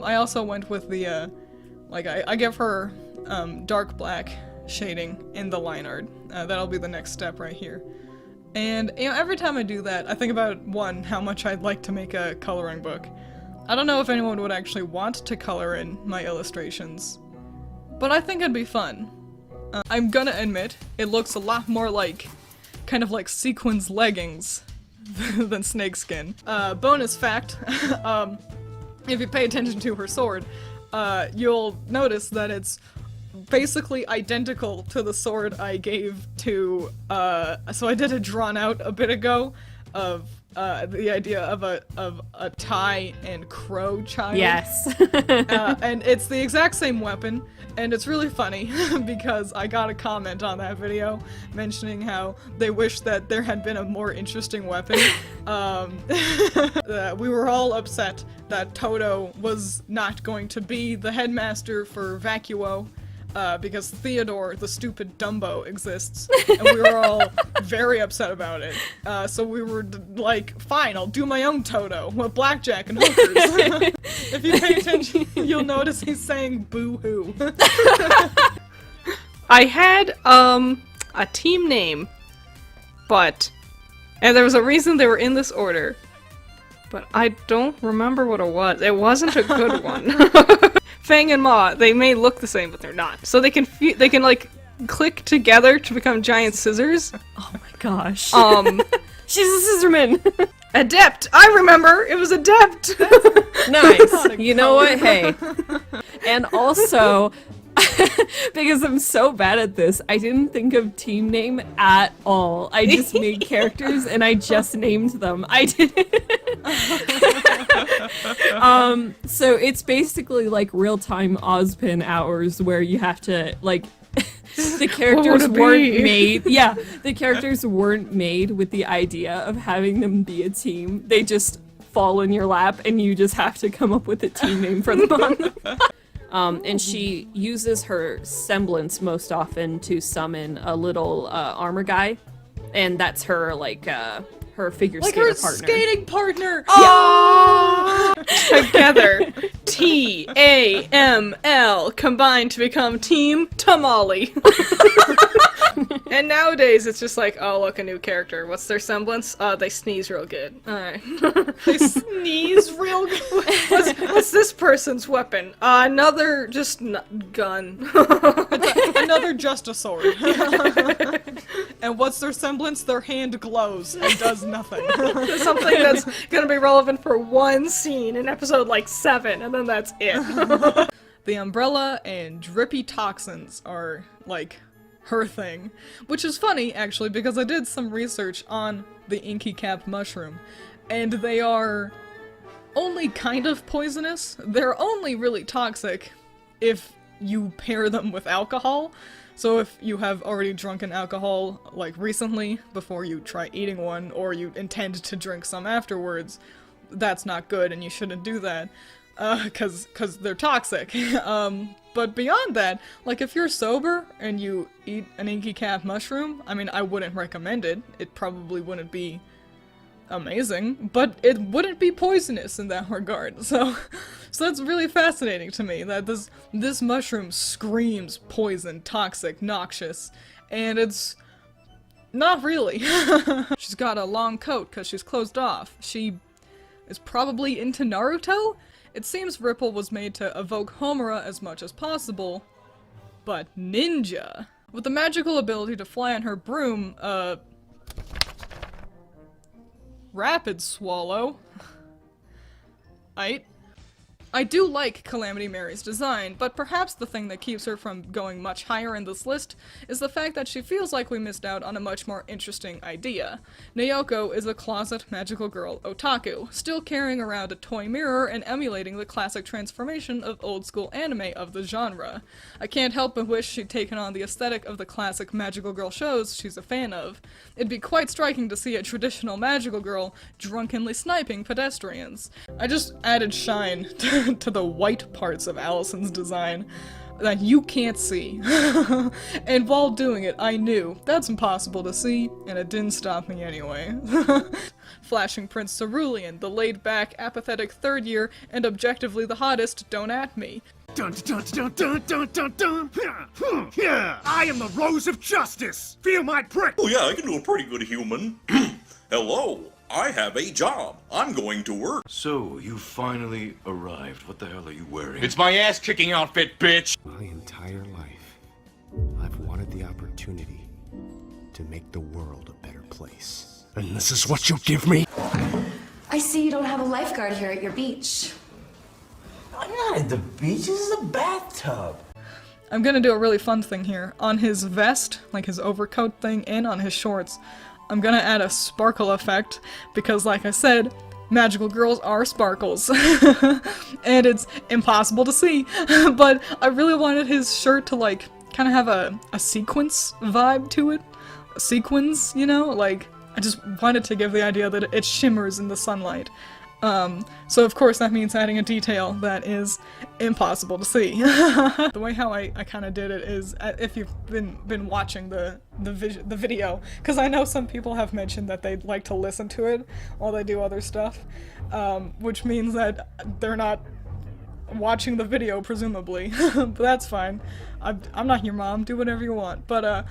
I also went with the, I give her dark black shading in the line art. That'll be the next step right here. And, you know, every time I do that, I think about, one, how much I'd like to make a coloring book. I don't know if anyone would actually want to color in my illustrations, but I think it'd be fun. I'm gonna admit, it looks a lot more like, kind of like sequins leggings than snakeskin. Bonus fact, if you pay attention to her sword, you'll notice that it's basically identical to the sword I gave to, so I did a drawn out a bit ago of the idea of a tie and crow child. Yes. And it's the exact same weapon, and it's really funny because I got a comment on that video mentioning how they wish that there had been a more interesting weapon. We were all upset that Toto was not going to be the headmaster for Vacuo. Because Theodore, the stupid Dumbo, exists, and we were all very upset about it. So we were like, fine, I'll do my own Toto with blackjack and hookers. If you pay attention, you'll notice he's saying boo-hoo. I had, a team name, and there was a reason they were in this order, but I don't remember what it was. It wasn't a good one. Fang and Ma, they may look the same, but they're not. So they can like click together to become giant scissors. Oh my gosh. She's a scissorman. Adept. I remember. It was Adept. Nice. You know what? Hey. And also, because I'm so bad at this, I didn't think of team name at all. I just made characters and I just named them. I didn't. So it's basically like real-time Ozpin hours where you have to, like, the characters weren't made. Yeah, the characters weren't made with the idea of having them be a team. They just fall in your lap and you just have to come up with a team name for them. And she uses her semblance most often to summon a little armor guy, and that's her, like, her figure skater partner. Like her skating partner! Oh! Together, T-A-M-L, combined to become Team Tamale. And nowadays, it's just like, oh, look, a new character. What's their semblance? They sneeze real good. Alright. They sneeze real good. What's this person's weapon? Another just gun. Another just a sword. And what's their semblance? Their hand glows and does nothing. Something that's gonna be relevant for one scene in episode like 7, and then that's it. The umbrella and drippy toxins are, like, her thing. Which is funny, actually, because I did some research on the inky cap mushroom, and they are only kind of poisonous. They're only really toxic if you pair them with alcohol. So if you have already drunken alcohol, like, recently, before you try eating one, or you intend to drink some afterwards, that's not good, and you shouldn't do that, cause they're toxic. But beyond that, like, if you're sober and you eat an inky cap mushroom, I mean, I wouldn't recommend it. It probably wouldn't be amazing, but it wouldn't be poisonous in that regard. So that's really fascinating to me, that this mushroom screams poison, toxic, noxious, and it's not really. She's got a long coat because she's closed off. She is probably into Naruto? It seems Ripple was made to evoke Homura as much as possible, but ninja. With the magical ability to fly on her broom, rapid swallow. I do like Calamity Mary's design, but perhaps the thing that keeps her from going much higher in this list is the fact that she feels like we missed out on a much more interesting idea. Naoko is a closet magical girl otaku, still carrying around a toy mirror and emulating the classic transformation of old-school anime of the genre. I can't help but wish she'd taken on the aesthetic of the classic magical girl shows she's a fan of. It'd be quite striking to see a traditional magical girl drunkenly sniping pedestrians. I just added shine to the white parts of Allison's design. that you can't see. And while doing it, I knew that's impossible to see, and it didn't stop me anyway. Flashing Prince Cerulean, the laid-back, apathetic third year, and objectively the hottest, don't at me. Dun dun dun dun dun dun dun. Yeah, I am the Rose of Justice. Feel my prick. Oh yeah, I can do a pretty good human. Hello, I have a job. I'm going to work. So, you finally arrived. What the hell are you wearing? It's my ass-kicking outfit, bitch! My entire life, I've wanted the opportunity to make the world a better place. And this is what you give me? I see you don't have a lifeguard here at your beach. I'm not at the beach, this is a bathtub. I'm gonna do a really fun thing here. On his vest, like his overcoat thing, and on his shorts, I'm gonna add a sparkle effect, because like I said, magical girls are sparkles. And it's impossible to see. But I really wanted his shirt to like, kind of have a sequence vibe to it. Sequins, you know? Like, I just wanted to give the idea that it shimmers in the sunlight. So of course that means adding a detail that is impossible to see. The way how I kind of did it is, if you've been watching the video, because I know some people have mentioned that they'd like to listen to it while they do other stuff, which means that they're not watching the video, presumably. But that's fine. I'm not your mom, do whatever you want. But,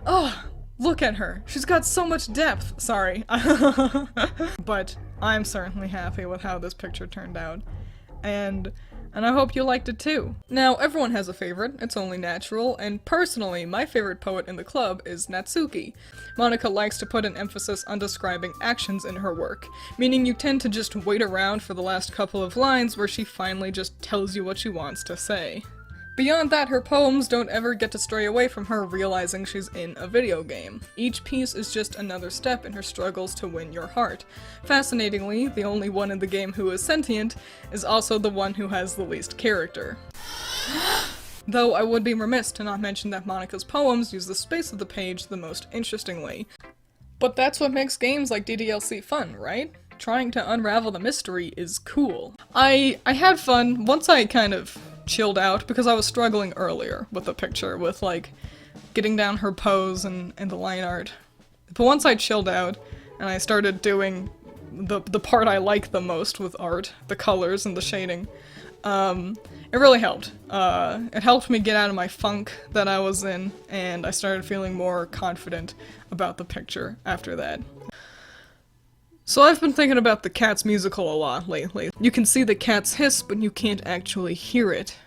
oh, look at her. She's got so much depth. Sorry. But I'm certainly happy with how this picture turned out. And I hope you liked it too. Now, everyone has a favorite, it's only natural, and personally, my favorite poet in the club is Natsuki. Monika likes to put an emphasis on describing actions in her work, meaning you tend to just wait around for the last couple of lines where she finally just tells you what she wants to say. Beyond that, her poems don't ever get to stray away from her realizing she's in a video game. Each piece is just another step in her struggles to win your heart. Fascinatingly, the only one in the game who is sentient is also the one who has the least character. Though I would be remiss to not mention that Monika's poems use the space of the page the most interestingly. But that's what makes games like DDLC fun, right? Trying to unravel the mystery is cool. I had fun once I kind of chilled out, because I was struggling earlier with the picture, with like getting down her pose and the line art. But once I chilled out and I started doing the part I like the most with art, the colors and the shading, it really helped. It helped me get out of my funk that I was in, and I started feeling more confident about the picture after that. So I've been thinking about the Cats musical a lot lately. You can see the cats hiss, but you can't actually hear it.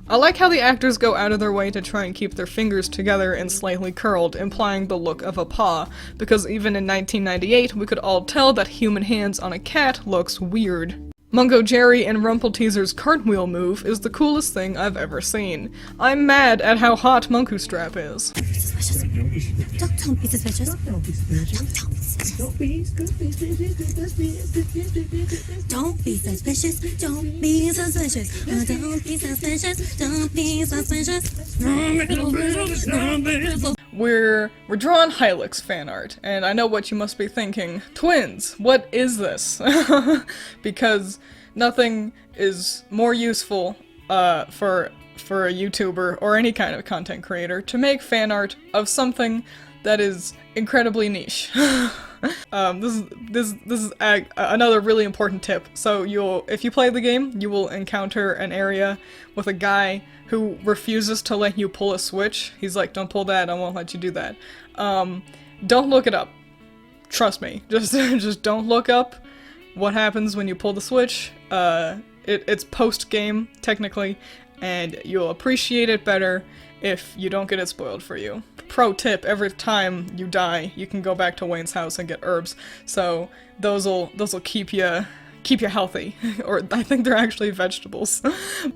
I like how the actors go out of their way to try and keep their fingers together and slightly curled, implying the look of a paw, because even in 1998 we could all tell that human hands on a cat looks weird. Mungo Jerry and Rumpelteaser's cartwheel move is the coolest thing I've ever seen. I'm mad at how hot Munku Strap is. Don't be suspicious. Don't be suspicious. Don't be suspicious. Don't be suspicious. Don't be suspicious. Don't be suspicious. Don't be suspicious. We're drawing Hylix fan art, and I know what you must be thinking. Twiins, what is this? Because nothing is more useful for a YouTuber or any kind of content creator to make fan art of something that is incredibly niche. This is another really important tip. So if you play the game, you will encounter an area with a guy who refuses to let you pull a switch. He's like, don't pull that, I won't let you do that. Don't look it up. Trust me. Just don't look up what happens when you pull the switch. It's post-game, technically, and you'll appreciate it better if you don't get it spoiled for you. Pro tip, every time you die, you can go back to Wayne's house and get herbs, so those'll keep you healthy. Or I think they're actually vegetables.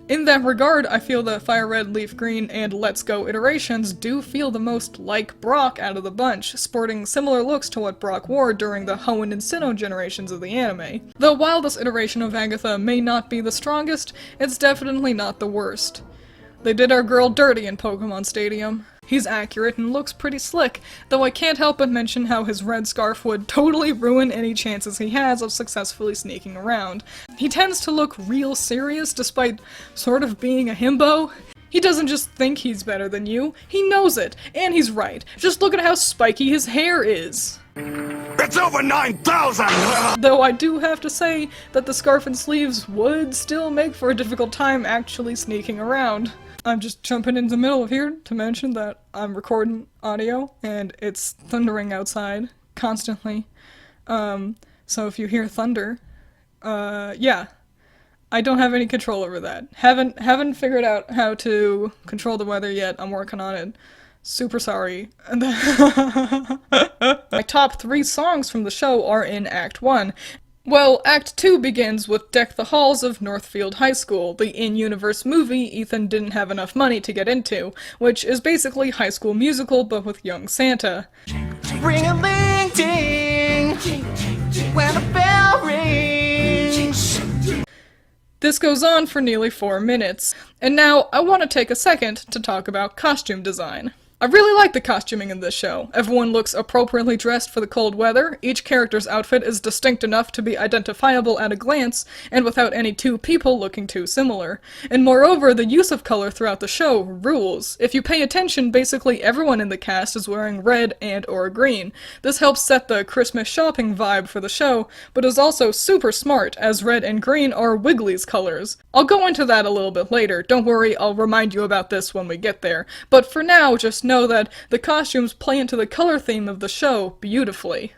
In that regard, I feel that Fire Red, Leaf Green, and Let's Go iterations do feel the most like Brock out of the bunch, sporting similar looks to what Brock wore during the Hoenn and Sinnoh generations of the anime. Though while this iteration of Agatha may not be the strongest, it's definitely not the worst. They did our girl dirty in Pokemon Stadium. He's accurate and looks pretty slick, though I can't help but mention how his red scarf would totally ruin any chances he has of successfully sneaking around. He tends to look real serious despite sort of being a himbo. He doesn't just think he's better than you, he knows it, and he's right. Just look at how spiky his hair is. It's over 9,000! Though I do have to say that the scarf and sleeves would still make for a difficult time actually sneaking around. I'm just jumping in the middle of here to mention that I'm recording audio and it's thundering outside constantly. So if you hear thunder, yeah. I don't have any control over that. Haven't figured out how to control the weather yet. I'm working on it. Super sorry. My top 3 songs from the show are in Act 1. Well, Act 2 begins with Deck the Halls of Northfield High School, the in-universe movie Ethan didn't have enough money to get into, which is basically High School Musical but with young Santa. Ring-a-ling-ting, when a bell rings. This goes on for nearly 4 minutes, and now I want to take a second to talk about costume design. I really like the costuming in this show. Everyone looks appropriately dressed for the cold weather, each character's outfit is distinct enough to be identifiable at a glance, and without any two people looking too similar. And moreover, the use of color throughout the show rules. If you pay attention, basically everyone in the cast is wearing red and or green. This helps set the Christmas shopping vibe for the show, but is also super smart, as red and green are Wiggly's colors. I'll go into that a little bit later, don't worry, I'll remind you about this when we get there. But for now, just know that the costumes play into the color theme of the show beautifully.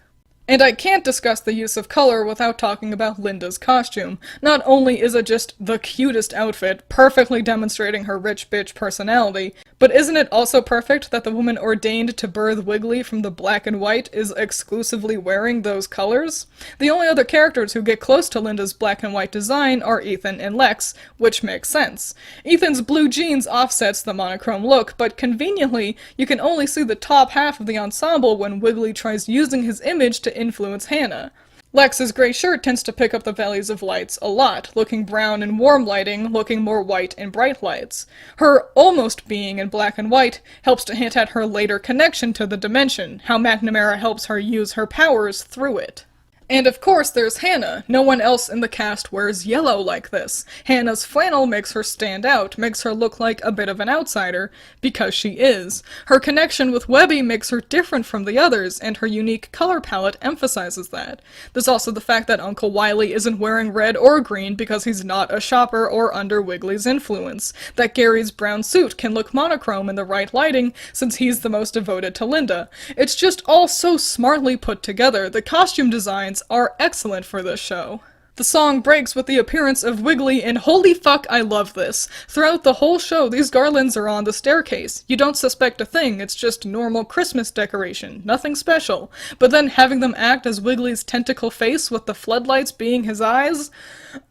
And I can't discuss the use of color without talking about Linda's costume. Not only is it just the cutest outfit, perfectly demonstrating her rich bitch personality, but isn't it also perfect that the woman ordained to birth Wiggly from the black and white is exclusively wearing those colors? The only other characters who get close to Linda's black and white design are Ethan and Lex, which makes sense. Ethan's blue jeans offsets the monochrome look, but conveniently, you can only see the top half of the ensemble when Wiggly tries using his image to influence Hannah. Lex's gray shirt tends to pick up the valleys of lights a lot, looking brown in warm lighting, looking more white in bright lights. Her almost being in black and white helps to hint at her later connection to the dimension, how McNamara helps her use her powers through it. And of course there's Hannah. No one else in the cast wears yellow like this. Hannah's flannel makes her stand out, makes her look like a bit of an outsider, because she is. Her connection with Webby makes her different from the others, and her unique color palette emphasizes that. There's also the fact that Uncle Wily isn't wearing red or green because he's not a shopper or under Wiggly's influence. That Gary's brown suit can look monochrome in the right lighting, since he's the most devoted to Linda. It's just all so smartly put together. The costume designs are excellent for this show. The song breaks with the appearance of Wiggly, and holy fuck, I love this. Throughout the whole show, these garlands are on the staircase. You don't suspect a thing, it's just normal Christmas decoration, nothing special. But then having them act as Wiggly's tentacle face with the floodlights being his eyes?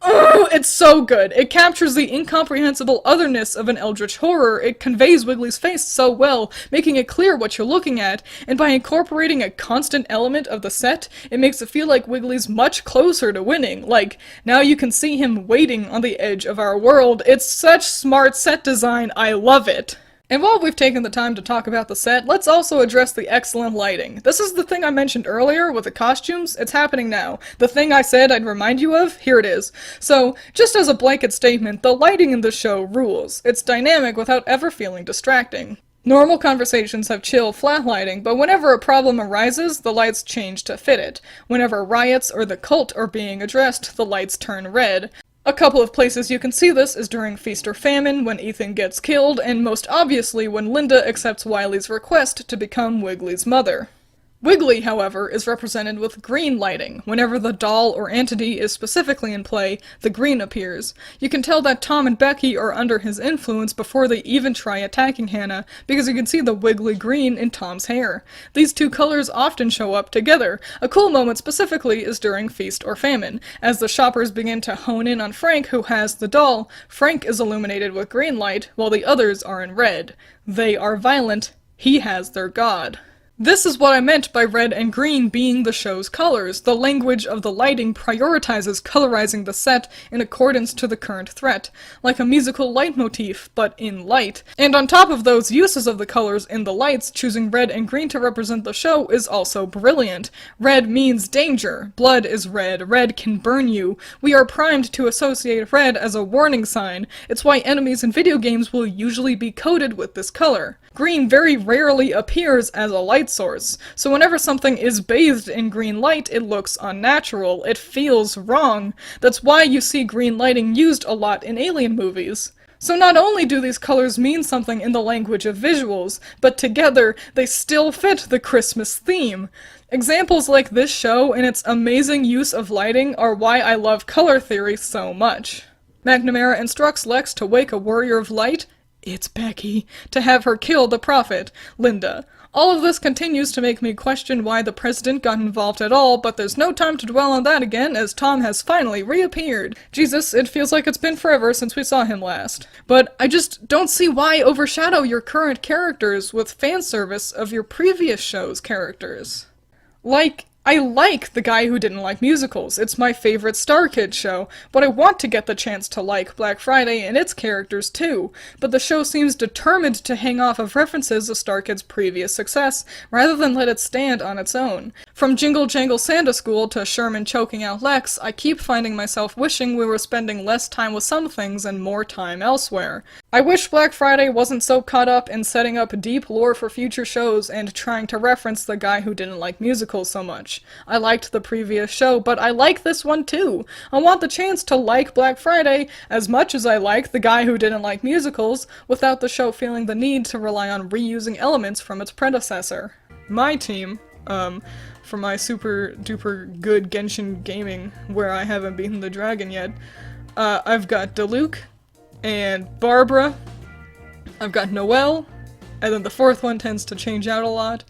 Oh, it's so good. It captures the incomprehensible otherness of an eldritch horror. It conveys Wiggly's face so well, making it clear what you're looking at, and by incorporating a constant element of the set, it makes it feel like Wiggly's much closer to winning. Like, now you can see him waiting on the edge of our world. It's such smart set design, I love it. And while we've taken the time to talk about the set, let's also address the excellent lighting. This is the thing I mentioned earlier with the costumes, it's happening now. The thing I said I'd remind you of, here it is. So, just as a blanket statement, the lighting in this show rules. It's dynamic without ever feeling distracting. Normal conversations have chill, flat lighting, but whenever a problem arises, the lights change to fit it. Whenever riots or the cult are being addressed, the lights turn red. A couple of places you can see this is during Feast or Famine, when Ethan gets killed, and most obviously when Linda accepts Wily's request to become Wiggly's mother. Wiggly, however, is represented with green lighting. Whenever the doll or entity is specifically in play, the green appears. You can tell that Tom and Becky are under his influence before they even try attacking Hannah, because you can see the wiggly green in Tom's hair. These two colors often show up together. A cool moment specifically is during Feast or Famine. As the shoppers begin to hone in on Frank, who has the doll, Frank is illuminated with green light, while the others are in red. They are violent. He has their god. This is what I meant by red and green being the show's colors. The language of the lighting prioritizes colorizing the set in accordance to the current threat, like a musical leitmotif, but in light. And on top of those uses of the colors in the lights, choosing red and green to represent the show is also brilliant. Red means danger. Blood is red. Red can burn you. We are primed to associate red as a warning sign. It's why enemies in video games will usually be coded with this color. Green very rarely appears as a light source, so whenever something is bathed in green light, it looks unnatural. It feels wrong. That's why you see green lighting used a lot in Alien movies. So not only do these colors mean something in the language of visuals, but together they still fit the Christmas theme. Examples like this show and its amazing use of lighting are why I love color theory so much. McNamara instructs Lex to wake a warrior of light, it's Becky, to have her kill the prophet, Linda. All of this continues to make me question why the president got involved at all, but there's no time to dwell on that again as Tom has finally reappeared. Jesus, it feels like it's been forever since we saw him last. But I just don't see why overshadow your current characters with fan service of your previous show's characters. Like, I like The Guy Who Didn't Like Musicals. It's my favorite Star Kids show, but I want to get the chance to like Black Friday and its characters too. But the show seems determined to hang off of references of Star Kids' previous success, rather than let it stand on its own. From Jingle Jangle Santa School to Sherman choking out Lex, I keep finding myself wishing we were spending less time with some things and more time elsewhere. I wish Black Friday wasn't so caught up in setting up deep lore for future shows and trying to reference The Guy Who Didn't Like Musicals so much. I liked the previous show, but I like this one too. I want the chance to like Black Friday as much as I like The Guy Who Didn't Like Musicals, without the show feeling the need to rely on reusing elements from its predecessor. My team, for my super duper good Genshin gaming, where I haven't beaten the dragon yet, I've got Diluc and Barbara, I've got Noelle, and then the fourth one tends to change out a lot,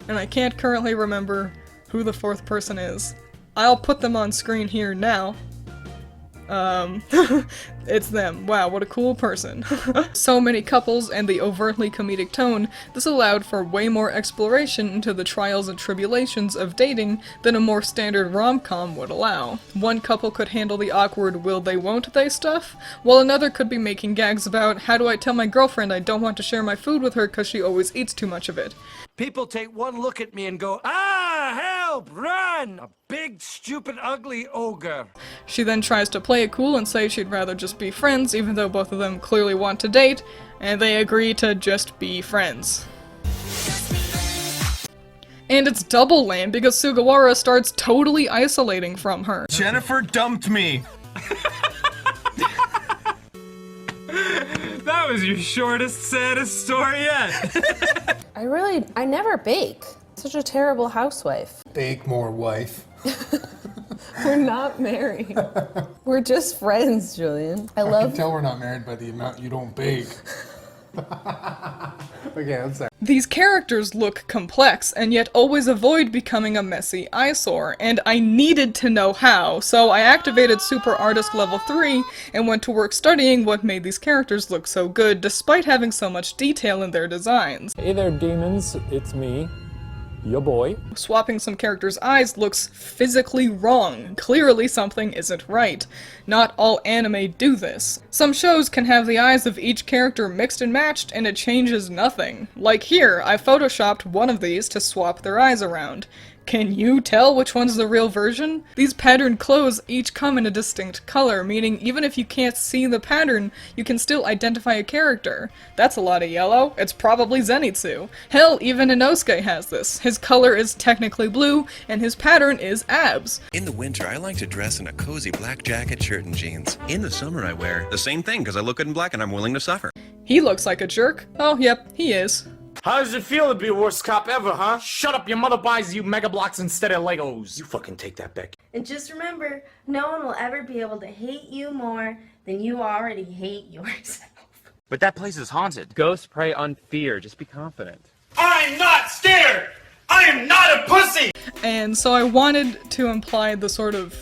and I can't currently remember who the fourth person is. I'll put them on screen here now. It's them. Wow, what a cool person. So many couples and the overtly comedic tone, this allowed for way more exploration into the trials and tribulations of dating than a more standard rom-com would allow. One couple could handle the awkward will they won't they stuff, while another could be making gags about how do I tell my girlfriend I don't want to share my food with her because she always eats too much of it. People take one look at me and go, ah, help, run! A big, stupid, ugly ogre. She then tries to play it cool and say she'd rather just be friends, even though both of them clearly want to date, and they agree to just be friends. And it's double lame because Sugawara starts totally isolating from her. Jennifer dumped me. That was your shortest, saddest story yet. I never bake. Such a terrible housewife. Bake more, wife. We're not married. We're just friends, Julian. I can tell we're not married by the amount you don't bake. Okay, I'm sorry. These characters look complex, and yet always avoid becoming a messy eyesore, and I needed to know how, so I activated Super Artist Level 3 and went to work studying what made these characters look so good, despite having so much detail in their designs. Hey there, demons. It's me, your boy. Swapping some characters' eyes looks physically wrong. Clearly something isn't right. Not all anime do this. Some shows can have the eyes of each character mixed and matched and it changes nothing. Like here, I photoshopped one of these to swap their eyes around. Can you tell which one's the real version? These patterned clothes each come in a distinct color, meaning even if you can't see the pattern, you can still identify a character. That's a lot of yellow. It's probably Zenitsu. Hell, even Inosuke has this. His color is technically blue, and his pattern is abs. In the winter, I like to dress in a cozy black jacket, shirt, and jeans. In the summer, I wear the same thing because I look good in black and I'm willing to suffer. He looks like a jerk. Oh, yep, he is. How does it feel to be the worst cop ever, huh? Shut up, your mother buys you Mega Blocks instead of Legos. You fucking take that back. And just remember, no one will ever be able to hate you more than you already hate yourself. But that place is haunted. Ghosts prey on fear. Just be confident. I'm not scared! I am not a pussy! And so I wanted to imply the sort of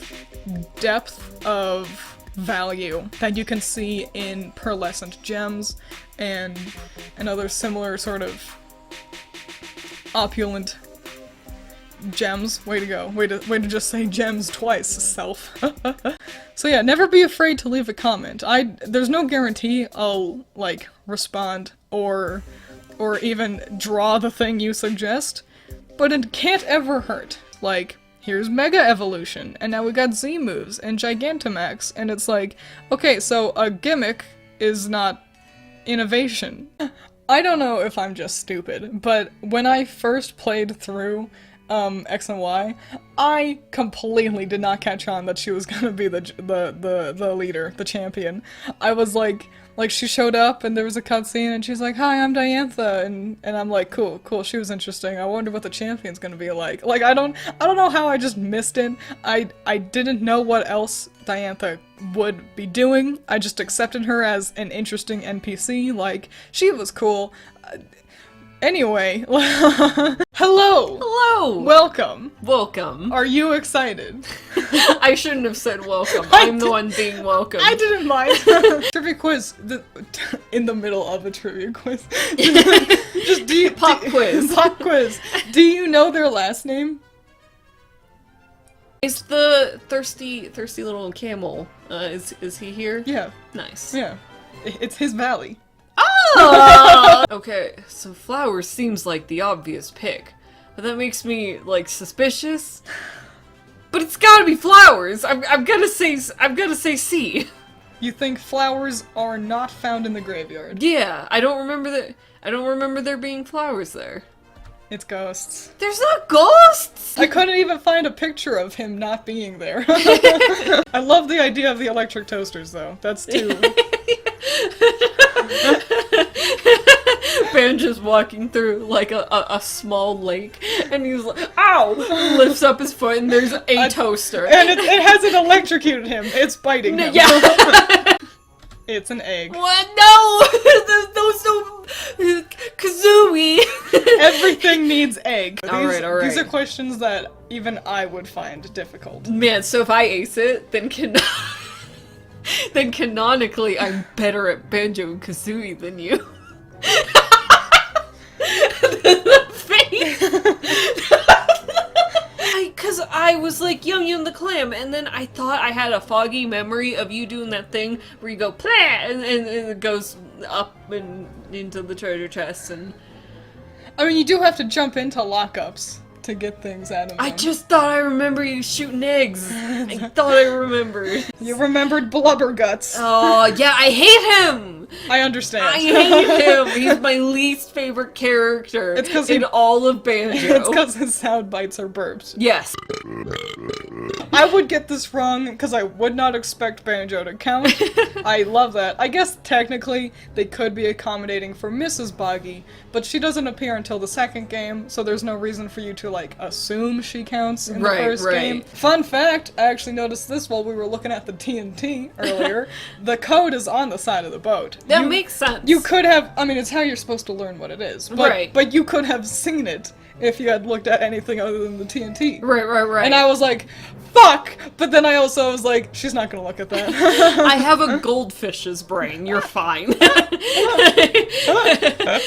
depth of value that you can see in pearlescent gems and other similar sort of opulent gems. Way to go. Way to just say gems twice, self. So yeah, never be afraid to leave a comment. There's no guarantee I'll, like, respond or even draw the thing you suggest, but it can't ever hurt. Like, here's Mega Evolution, and now we got Z moves and Gigantamax, and it's like, okay, so a gimmick is not innovation. I don't know if I'm just stupid, but when I first played through X and Y, I completely did not catch on that she was gonna be the leader, the champion. I was like she showed up and there was a cutscene and she's like, "Hi, I'm Diantha," and I'm like, cool, she was interesting. I wonder what the champion's gonna be like. Like, I don't know how I just missed it. I didn't know what else Diantha would be doing. I just accepted her as an interesting NPC. Like, she was cool. Anyway, hello! Hello! Welcome! Welcome. Are you excited? I shouldn't have said welcome. I'm the one being welcome. I didn't mind. Trivia quiz. In the middle of a trivia quiz. Just Pop quiz. Pop quiz. Do you know their last name? Is the thirsty little camel, is he here? Yeah. Nice. Yeah. It's his valley. Oh! Okay, so flowers seems like the obvious pick, but that makes me, like, suspicious. But it's gotta be flowers. I'm gonna say C. You think flowers are not found in the graveyard? Yeah, I don't remember there being flowers there. It's ghosts. There's not ghosts! I couldn't even find a picture of him not being there. I love the idea of the electric toasters, though. That's too... Banjo's walking through, like, a small lake, and he's like, ow! Lifts up his foot, and there's a toaster. And it hasn't electrocuted him. It's biting him. Yeah. It's an egg. What? No! Those don't... Kazooie! Everything needs egg. Alright. These are questions that even I would find difficult. Man, so if I ace it, then then canonically I'm better at Banjo and Kazooie than you. The face! Cause I was like, Yum the clam, and then I thought I had a foggy memory of you doing that thing where you go, plah, and it goes up and into the treasure chest, and... I mean, you do have to jump into lockups to get things out of them. I just thought I remember you shooting eggs. I thought I remembered. You remembered Blubber Guts. Oh, yeah, I hate him! I understand. I hate him! He's my least favorite character in all of Banjo. It's because his sound bites are burps. Yes. I would get this wrong because I would not expect Banjo to count. I love that. I guess technically they could be accommodating for Mrs. Boggy, but she doesn't appear until the second game, so there's no reason for you to, like, assume she counts in the first game. Fun fact, I actually noticed this while we were looking at the TNT earlier. The code is on the side of the boat. That makes sense. You could have, I mean, it's how you're supposed to learn what it is, but you could have seen it if you had looked at anything other than the TNT. Right. And I was like, fuck! But then I also was like, she's not gonna look at that. I have a goldfish's brain, you're fine.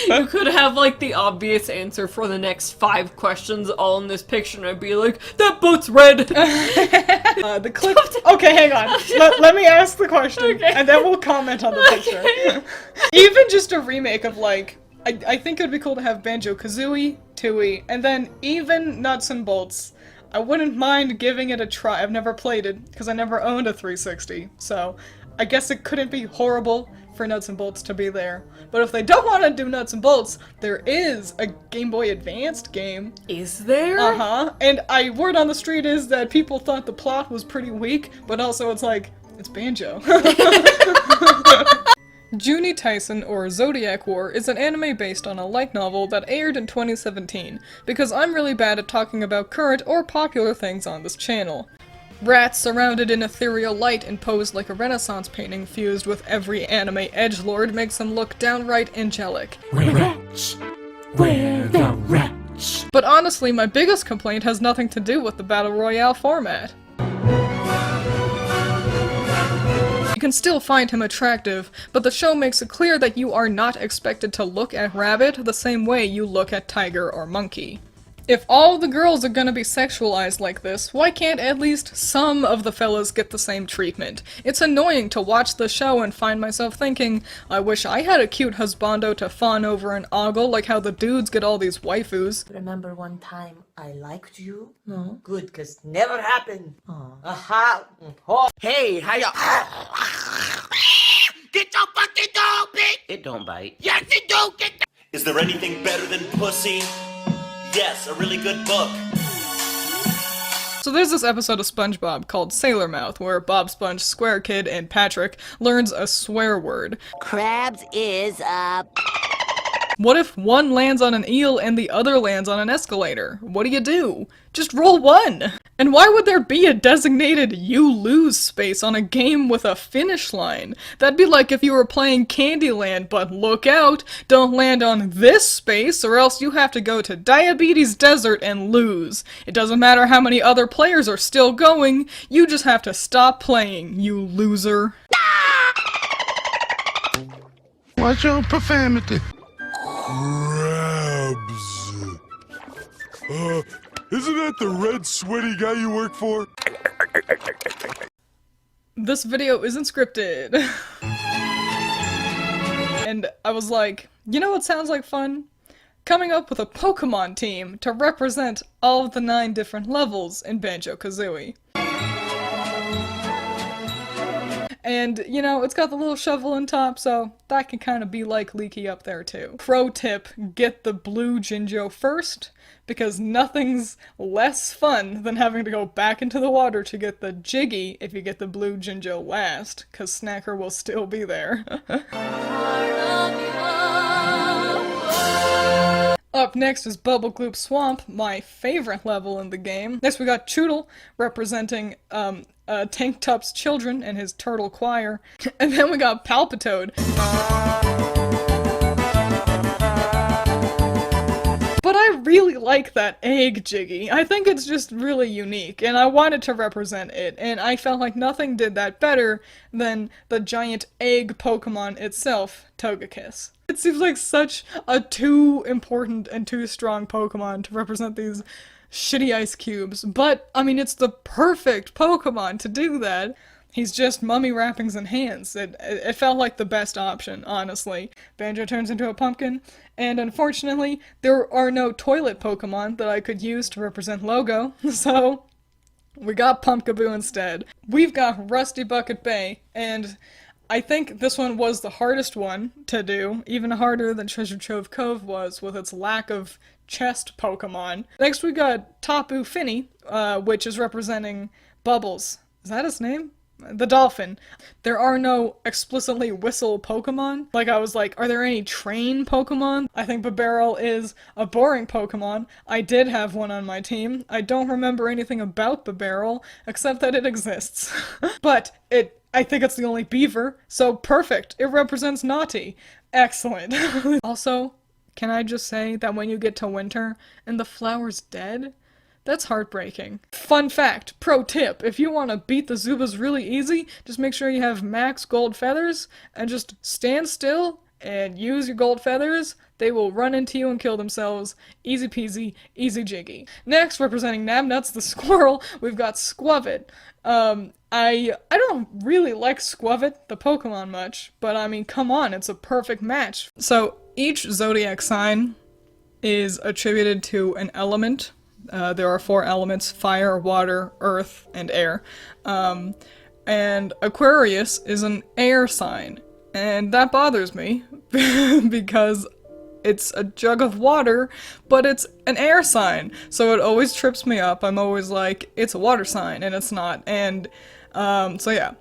You could have, like, the obvious answer for the next 5 questions all in this picture, and I'd be like, that boat's red! The clip... Okay, hang on. Let me ask the question, and then we'll comment on the picture. Even just a remake of, like, I think it would be cool to have Banjo-Kazooie, Tooie, and then even Nuts and Bolts. I wouldn't mind giving it a try. I've never played it, because I never owned a 360, so I guess it couldn't be horrible for Nuts and Bolts to be there. But if they don't want to do Nuts and Bolts, there is a Game Boy Advanced game. Is there? Uh-huh. And word on the street is that people thought the plot was pretty weak, but also it's like, it's Banjo. Junie Tyson, or Zodiac War, is an anime based on a light novel that aired in 2017, because I'm really bad at talking about current or popular things on this channel. Rats surrounded in ethereal light and posed like a Renaissance painting fused with every anime edgelord makes them look downright angelic. We're rats. We're the rats. But honestly, my biggest complaint has nothing to do with the Battle Royale format. You can still find him attractive, but the show makes it clear that you are not expected to look at Rabbit the same way you look at Tiger or Monkey. If all the girls are gonna be sexualized like this, why can't at least some of the fellas get the same treatment? It's annoying to watch the show and find myself thinking, I wish I had a cute husbando to fawn over and ogle like how the dudes get all these waifus. Remember one time I liked you? No. Good, cause never happened. Aha. Oh. Hey, how ya? Get your fucking dog, bitch! It don't bite. Yes, it do! Get the— Is there anything better than pussy? Yes, a really good book. So there's this episode of SpongeBob called Sailor Mouth, where Bob Sponge, Square Kid, and Patrick learns a swear word. Crabs is, What if one lands on an eel and the other lands on an escalator? What do? Just roll one! And why would there be a designated you lose space on a game with a finish line? That'd be like if you were playing Candyland, but look out, don't land on this space or else you have to go to Diabetes Desert and lose. It doesn't matter how many other players are still going, you just have to stop playing, you loser. Watch your profanity. Crabs. Isn't that the red sweaty guy you work for? This video isn't scripted. And I was like, you know what sounds like fun? Coming up with a Pokemon team to represent all of the 9 different levels in Banjo-Kazooie. And, you know, it's got the little shovel on top, so that can kind of be like Leaky up there too. Pro tip, get the blue Jinjo first, because nothing's less fun than having to go back into the water to get the Jiggy if you get the blue Jinjo last, because Snacker will still be there. Up next is Bubble Gloop Swamp, my favorite level in the game. Next we got Choodle, representing Tank Tup's children and his turtle choir. And then we got Palpitoad. But I really like that egg Jiggy. I think it's just really unique, and I wanted to represent it, and I felt like nothing did that better than the giant egg Pokemon itself, Togekiss. It seems like such a too important and too strong Pokemon to represent these shitty ice cubes, but, I mean, it's the perfect Pokemon to do that. He's just mummy wrappings and hands. It felt like the best option, honestly. Banjo turns into a pumpkin, and unfortunately, there are no toilet Pokemon that I could use to represent Logo, so we got Pumpkaboo instead. We've got Rusty Bucket Bay, and I think this one was the hardest one to do, even harder than Treasure Trove Cove was with its lack of chest Pokemon. Next we got Tapu Fini, which is representing Bubbles. Is that his name? The dolphin. There are no explicitly whistle Pokemon. Like, I was like, are there any train Pokemon? I think Bibarel is a boring Pokemon. I did have one on my team. I don't remember anything about Bibarel, except that it exists. But I think it's the only beaver, so perfect. It represents Naughty. Excellent. Also, can I just say that when you get to winter and the flower's dead? That's heartbreaking. Fun fact, pro tip, if you want to beat the Zubas really easy, just make sure you have max gold feathers, and just stand still and use your gold feathers. They will run into you and kill themselves. Easy peasy, easy jiggy. Next, representing Nabnuts the squirrel, we've got Squavit. I don't really like Squavit, the Pokemon, much, but I mean, come on, it's a perfect match. So, each zodiac sign is attributed to an element. There are 4 elements: fire, water, earth, and air. And Aquarius is an air sign. And that bothers me, because it's a jug of water, but it's an air sign. So it always trips me up. I'm always like, it's a water sign, and it's not. And so yeah.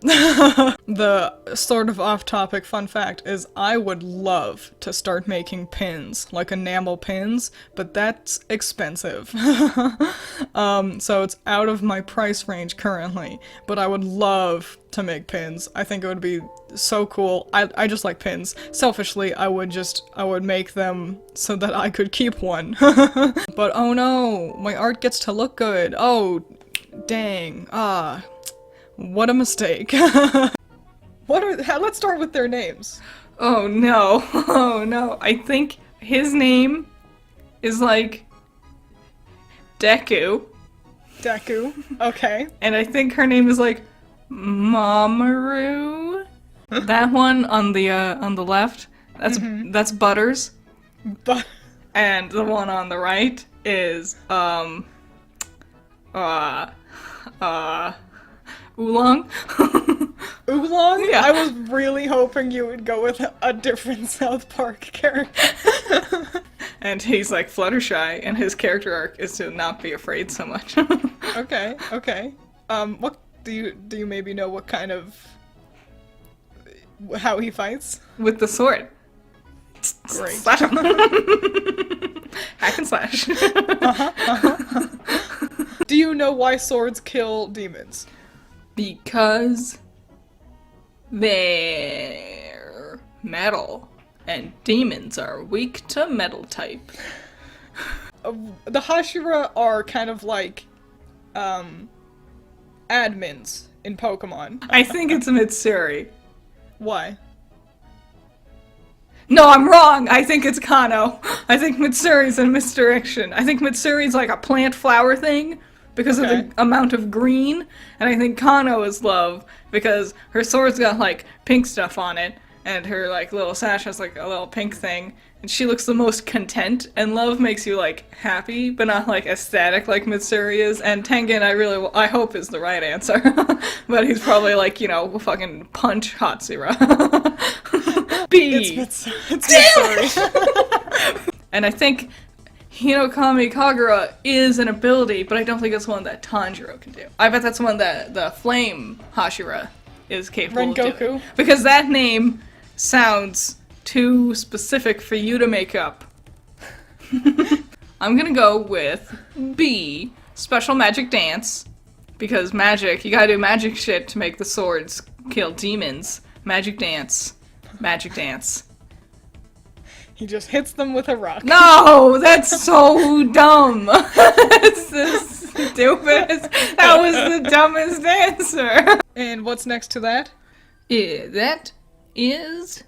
The sort of off-topic fun fact is I would love to start making pins, like enamel pins, but that's expensive. So it's out of my price range currently, but I would love to make pins. I think it would be so cool. I just like pins. Selfishly, I would make them so that I could keep one. But oh no, my art gets to look good. Oh, dang. What a mistake. Let's start with their names. Oh no, oh no. I think his name is like Deku. Deku, okay. And I think her name is like Mamoru. That one on the left, that's Butters. And the one on the right is Oolong. Oolong? Yeah. I was really hoping you would go with a different South Park character. And he's like Fluttershy, and his character arc is to not be afraid so much. Okay, okay. What do you maybe know what kind of how he fights? With the sword. Great. Slash him. Hack and slash. Do you know why swords kill demons? Because they're metal, and demons are weak to metal type. The Hashira are kind of like admins in Pokemon. I think it's Mitsuri. Why? No, I'm wrong! I think it's Kano. I think Mitsuri's a misdirection. I think Mitsuri's like a plant flower thing because of the amount of green, and I think Kano is love because her sword's got like pink stuff on it, and her like little sash has like a little pink thing, and she looks the most content, and love makes you like happy, but not like ecstatic like Mitsuri is, and Tengen I hope is the right answer. But he's probably like, you know, fucking punch Hatsura. B! It's Mitsuri. And I think Hinokami Kagura is an ability, but I don't think it's one that Tanjiro can do. I bet that's one that the Flame Hashira is capable of doing. Because that name sounds too specific for you to make up. I'm gonna go with B, Special Magic Dance, because magic, you gotta do magic shit to make the swords kill demons. Magic Dance. Magic Dance. He just hits them with a rock. No! That's so dumb! That's the stupidest. That was the dumbest answer! And what's next to that? That is...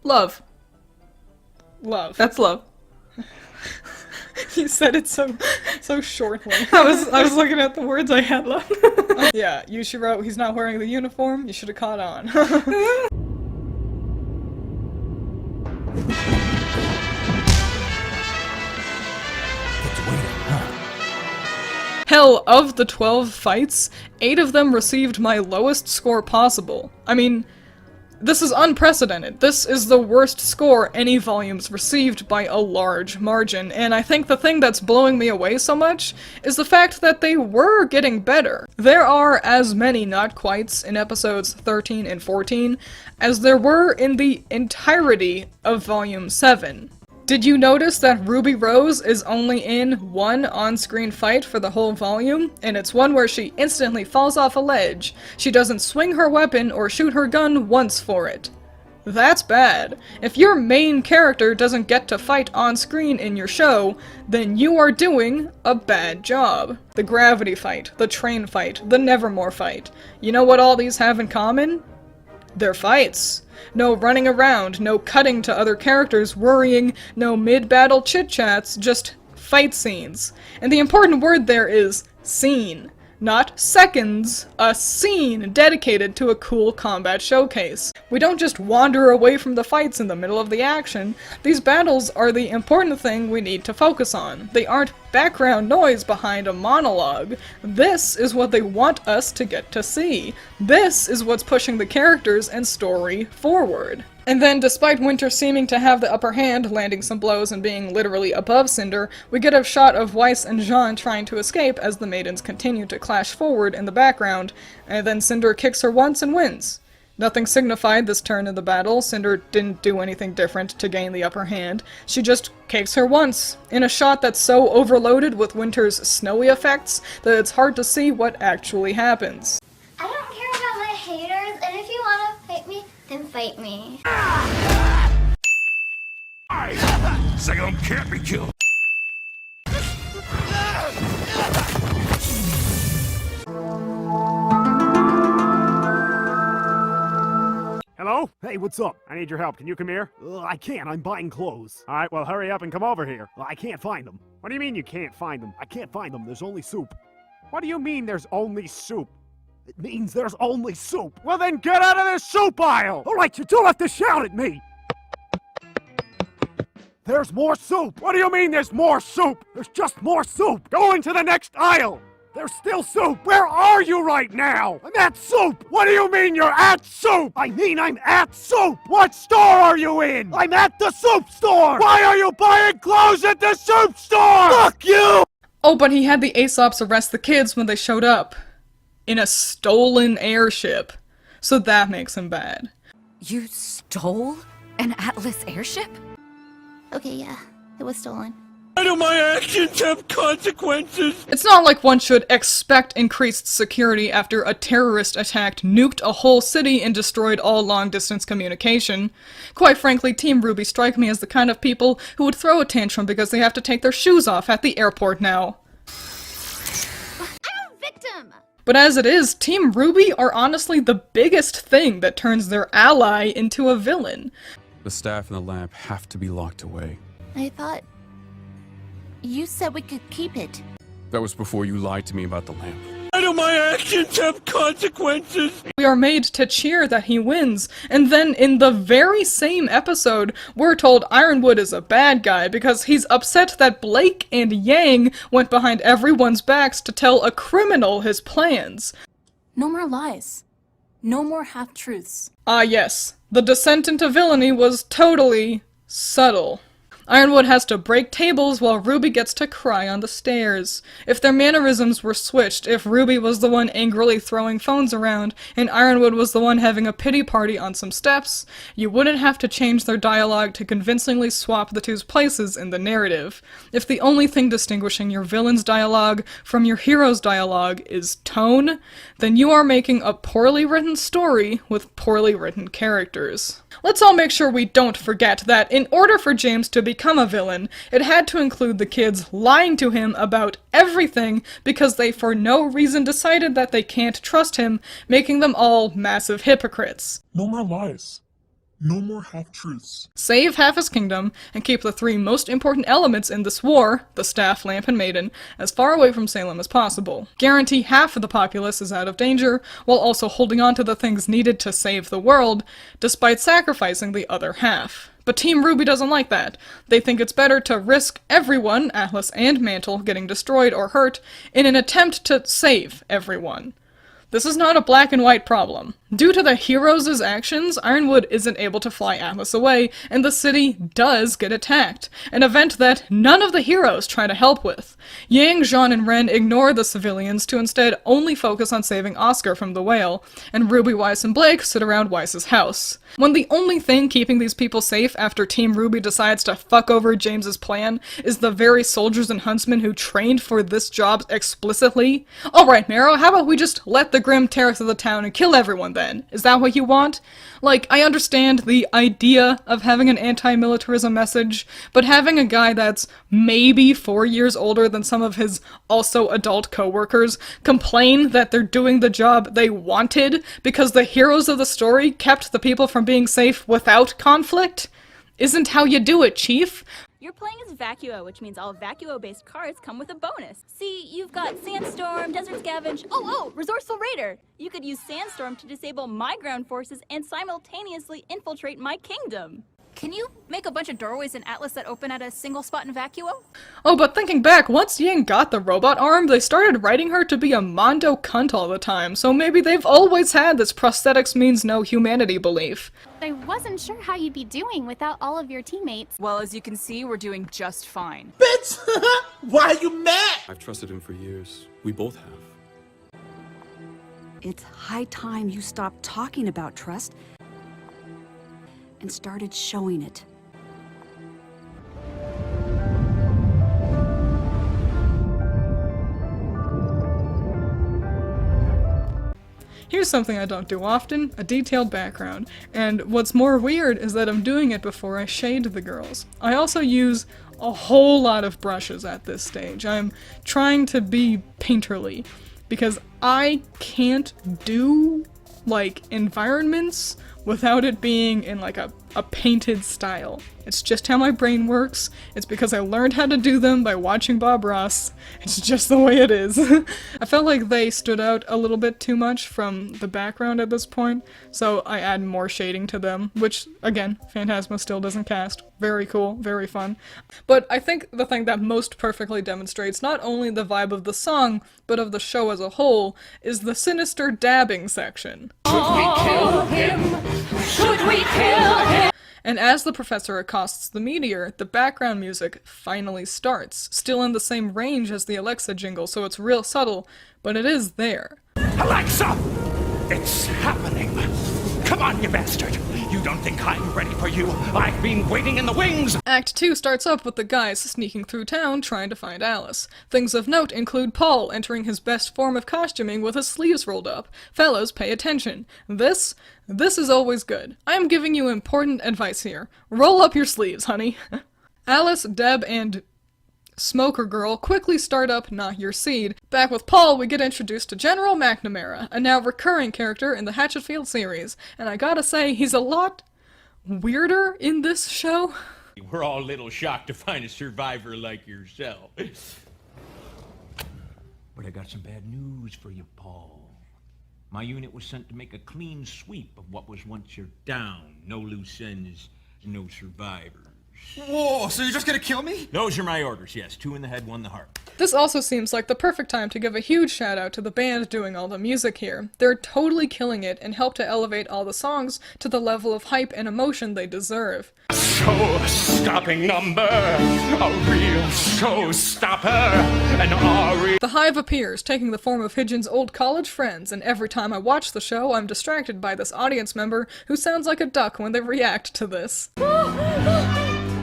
love. Love. That's love. You said it so shortly. I was looking at the words I had left. Yeah, Yushiro, he's not wearing the uniform. You should have caught on. Hell, of the 12 fights, 8 of them received my lowest score possible. I mean, this is unprecedented. This is the worst score any volume's received by a large margin, and I think the thing that's blowing me away so much is the fact that they were getting better. There are as many not quites in episodes 13 and 14 as there were in the entirety of Volume 7. Did you notice that Ruby Rose is only in one on-screen fight for the whole volume? And it's one where she instantly falls off a ledge. She doesn't swing her weapon or shoot her gun once for it. That's bad. If your main character doesn't get to fight on-screen in your show, then you are doing a bad job. The Gravity fight, the Train fight, the Nevermore fight. You know what all these have in common? They're fights. No running around, no cutting to other characters worrying, no mid-battle chit-chats, just fight scenes. And the important word there is scene. Not seconds, a scene dedicated to a cool combat showcase. We don't just wander away from the fights in the middle of the action. These battles are the important thing we need to focus on. They aren't background noise behind a monologue. This is what they want us to get to see. This is what's pushing the characters and story forward. And then, despite Winter seeming to have the upper hand, landing some blows and being literally above Cinder, we get a shot of Weiss and Jean trying to escape as the maidens continue to clash forward in the background, and then Cinder kicks her once and wins. Nothing signified this turn in the battle. Cinder didn't do anything different to gain the upper hand. She just kicks her once, in a shot that's so overloaded with Winter's snowy effects that it's hard to see what actually happens. I don't care about my haters, and if you want to fight me, then fight me. Second can't be killed. Hey, what's up? I need your help. Can you come here? I can't. I'm buying clothes. All right, well, hurry up and come over here. I can't find them. What do you mean you can't find them? I can't find them. There's only soup. What do you mean there's only soup? It means there's only soup. Well, then get out of the soup aisle! All right, you don't have to shout at me. There's more soup. What do you mean there's more soup? There's just more soup. Go into the next aisle. There's still soup! Where are you right now? I'm at soup! What do you mean you're at soup? I mean I'm at soup! What store are you in? I'm at the soup store! Why are you buying clothes at the soup store? Fuck you! Oh, but he had the Aesops arrest the kids when they showed up. In a stolen airship. So that makes him bad. You stole an Atlas airship? Okay, yeah, it was stolen. Why do my actions have consequences? It's not like one should expect increased security after a terrorist attack nuked a whole city and destroyed all long-distance communication. Quite frankly, Team Ruby strike me as the kind of people who would throw a tantrum because they have to take their shoes off at the airport now. I'm a victim! But as it is, Team Ruby are honestly the biggest thing that turns their ally into a villain. The staff and the lamp have to be locked away. I thought you said we could keep it. That was before you lied to me about the lamp. Why do my actions have consequences? We are made to cheer that he wins, and then in the very same episode, we're told Ironwood is a bad guy because he's upset that Blake and Yang went behind everyone's backs to tell a criminal his plans. No more lies. No more half-truths. Ah yes, the descent into villainy was totally subtle. Ironwood has to break tables while Ruby gets to cry on the stairs. If their mannerisms were switched, if Ruby was the one angrily throwing phones around, and Ironwood was the one having a pity party on some steps, you wouldn't have to change their dialogue to convincingly swap the two's places in the narrative. If the only thing distinguishing your villain's dialogue from your hero's dialogue is tone, then you are making a poorly written story with poorly written characters. Let's all make sure we don't forget that in order for James to become a villain, it had to include the kids lying to him about everything because they for no reason decided that they can't trust him, making them all massive hypocrites. No more lies. No more half-truths. Save half his kingdom, and keep the three most important elements in this war, the staff, lamp, and maiden, as far away from Salem as possible. Guarantee half of the populace is out of danger, while also holding on to the things needed to save the world, despite sacrificing the other half. But Team Ruby doesn't like that. They think it's better to risk everyone, Atlas and Mantle, getting destroyed or hurt, in an attempt to save everyone. This is not a black and white problem. Due to the heroes' actions, Ironwood isn't able to fly Atlas away, and the city does get attacked, an event that none of the heroes try to help with. Yang, Jean, and Ren ignore the civilians to instead only focus on saving Oscar from the whale, and Ruby, Weiss, and Blake sit around Weiss's house. When the only thing keeping these people safe after Team Ruby decides to fuck over James's plan is the very soldiers and huntsmen who trained for this job explicitly? Alright, Marrow, how about we just let the Grim tear through the town and kill everyone then? Is that what you want? Like, I understand the idea of having an anti-militarism message, but having a guy that's maybe 4 years older than some of his also adult co-workers complain that they're doing the job they wanted because the heroes of the story kept the people from being safe without conflict isn't how you do it, Chief. You're playing as Vacuo, which means all Vacuo-based cards come with a bonus. See, you've got Sandstorm, Desert Scavenge, Resourceful Raider! You could use Sandstorm to disable my ground forces and simultaneously infiltrate my kingdom. Can you make a bunch of doorways in Atlas that open at a single spot in Vacuo? Oh, but thinking back, once Yang got the robot arm, they started writing her to be a Mondo cunt all the time, so maybe they've always had this prosthetics means no humanity belief. I wasn't sure how you'd be doing without all of your teammates. Well, as you can see, we're doing just fine. Bitch! Why are you mad? I've trusted him for years. We both have. It's high time you stopped talking about trust and started showing it. Here's something I don't do often, a detailed background, and what's more weird is that I'm doing it before I shade the girls. I also use a whole lot of brushes at this stage. I'm trying to be painterly, because I can't do like, environments without it being in, like, a painted style. It's just how my brain works. It's because I learned how to do them by watching Bob Ross. It's just the way it is. I felt like they stood out a little bit too much from the background at this point, so I add more shading to them, which, again, Phantasma still doesn't cast. Very cool, very fun. But I think the thing that most perfectly demonstrates not only the vibe of the song, but of the show as a whole, is the sinister dabbing section. Should we kill him? Should we kill him? And as the professor accosts the meteor, the background music finally starts, still in the same range as the Alexa jingle, so it's real subtle, but it is there. Alexa! It's happening! Come on, you bastard! You don't think I'm ready for you? I've been waiting in the wings! Act 2 starts up with the guys sneaking through town trying to find Alice. Things of note include Paul entering his best form of costuming with his sleeves rolled up. Fellas, pay attention. This is always good. I am giving you important advice here. Roll up your sleeves, honey. Alice, Deb, and Smoker Girl quickly start up Not Your Seed. Back with Paul, we get introduced to General McNamara, a now recurring character in the Hatchetfield series, and I gotta say, he's a lot weirder in this show. We're all a little shocked to find a survivor like yourself. But I got some bad news for you, Paul. My unit was sent to make a clean sweep of what was once your down. No loose ends, no survivors. Whoa, so you're just gonna kill me? Those are my orders, yes. 2 in the head, 1 in the heart. This also seems like the perfect time to give a huge shout out to the band doing all the music here. They're totally killing it and help to elevate all the songs to the level of hype and emotion they deserve. Show-stopping number! A real showstopper! An Ari! The Hive appears, taking the form of Hidgen's old college friends, and every time I watch the show, I'm distracted by this audience member who sounds like a duck when they react to this.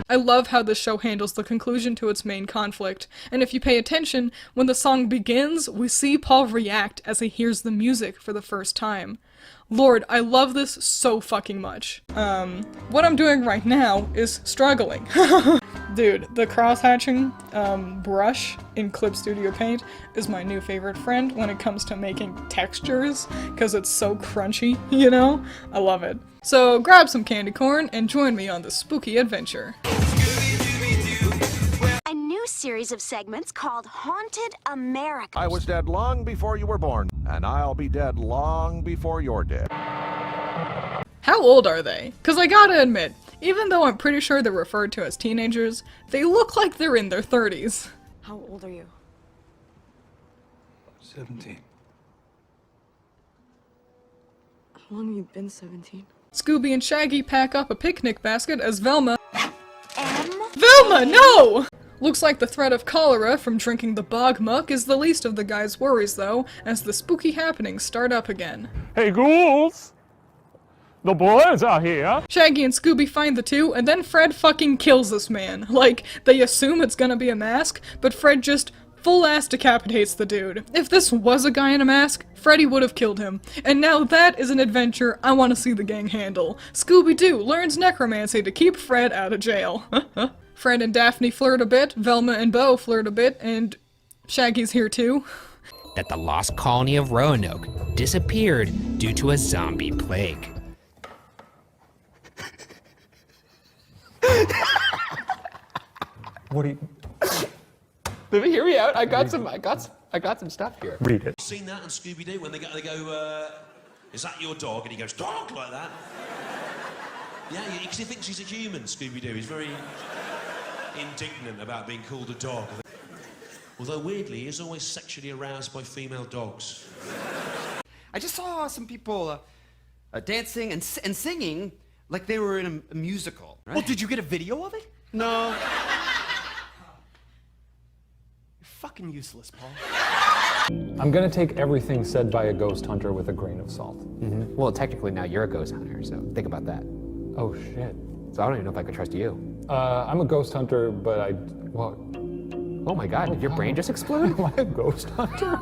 I love how this show handles the conclusion to its main conflict, and if you pay attention, when the song begins, we see Paul react as he hears the music for the first time. Lord, I love this so fucking much. What I'm doing right now is struggling. Dude, the cross-hatching brush in Clip Studio Paint is my new favorite friend when it comes to making textures, because it's so crunchy, you know? I love it. So grab some candy corn and join me on this spooky adventure. A new series of segments called Haunted America. I was dead long before you were born, and I'll be dead long before you're dead. How old are they? Because I gotta admit, even though I'm pretty sure they're referred to as teenagers, they look like they're in their 30s. How old are you? 17. How long have you been 17? Scooby and Shaggy pack up a picnic basket as Velma— Velma, no! Looks like the threat of cholera from drinking the bog muck is the least of the guys' worries, though, as the spooky happenings start up again. Hey, ghouls! The boys are here! Shaggy and Scooby find the two, and then Fred fucking kills this man. Like, they assume it's gonna be a mask, but Fred just full-ass decapitates the dude. If this was a guy in a mask, Freddy would have killed him. And now that is an adventure I want to see the gang handle. Scooby-Doo learns necromancy to keep Fred out of jail. Fred and Daphne flirt a bit, Velma and Bo flirt a bit, and Shaggy's here too. That the lost colony of Roanoke disappeared due to a zombie plague. What do you... Let me hear me out. I got some stuff here. Read it. Seen that on Scooby-Doo when they go, is that your dog? And he goes, dog, like that. Yeah, because he thinks he's a human, Scooby-Doo. He's very indignant about being called a dog. Although, weirdly, he is always sexually aroused by female dogs. I just saw some people dancing and singing like they were in a musical. Right? Well, did you get a video of it? No. Fucking useless, Paul. I'm gonna take everything said by a ghost hunter with a grain of salt. Mm-hmm. Well, technically now you're a ghost hunter, so think about that. Oh, shit. So I don't even know if I could trust you. I'm a ghost hunter, but well... Oh my god, did your brain just explode? Am I a ghost hunter?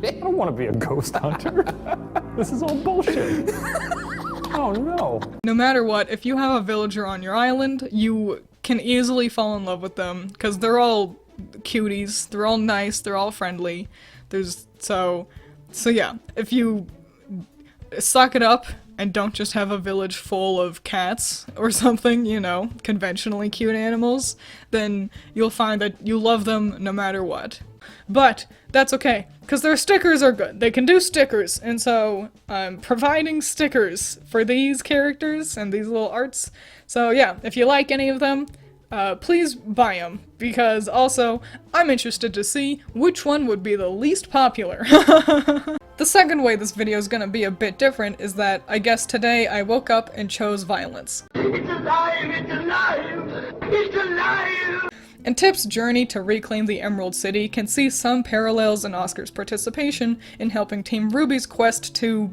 I don't want to be a ghost hunter. This is all bullshit. Oh no. No matter what, if you have a villager on your island, you can easily fall in love with them, because they're all cuties, they're all nice, they're all friendly. So yeah, if you suck it up and don't just have a village full of cats or something, you know, conventionally cute animals, then you'll find that you love them no matter what. But that's okay, because their stickers are good. They can do stickers, and so I'm providing stickers for these characters and these little arts. So yeah, if you like any of them, please buy them, because also I'm interested to see which one would be the least popular. The second way this video is gonna be a bit different is that I guess today I woke up and chose violence. It's alive! It's alive! It's alive! And Tip's journey to reclaim the Emerald City can see some parallels in Oscar's participation in helping Team Ruby's quest to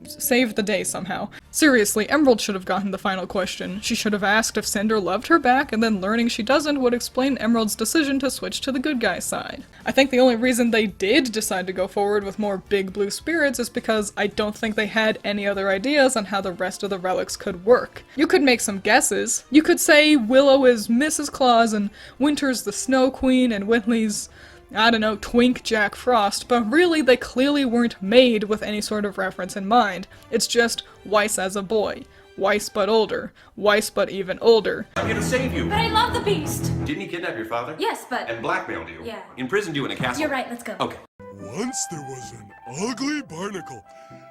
save the day somehow. Seriously, Emerald should have gotten the final question. She should have asked if Cinder loved her back, and then learning she doesn't would explain Emerald's decision to switch to the good guy side. I think the only reason they did decide to go forward with more big blue spirits is because I don't think they had any other ideas on how the rest of the relics could work. You could make some guesses. You could say Willow is Mrs. Claus and Winter's the Snow Queen and Whitley's, I don't know, Twink Jack Frost, but really they clearly weren't made with any sort of reference in mind. It's just Weiss as a boy. Weiss but older. Weiss but even older. I'm here to save you. But I love the beast! Didn't he kidnap your father? Yes, but... And blackmailed you? Yeah. Imprisoned you in a castle? You're right, let's go. Okay. Once there was an ugly barnacle.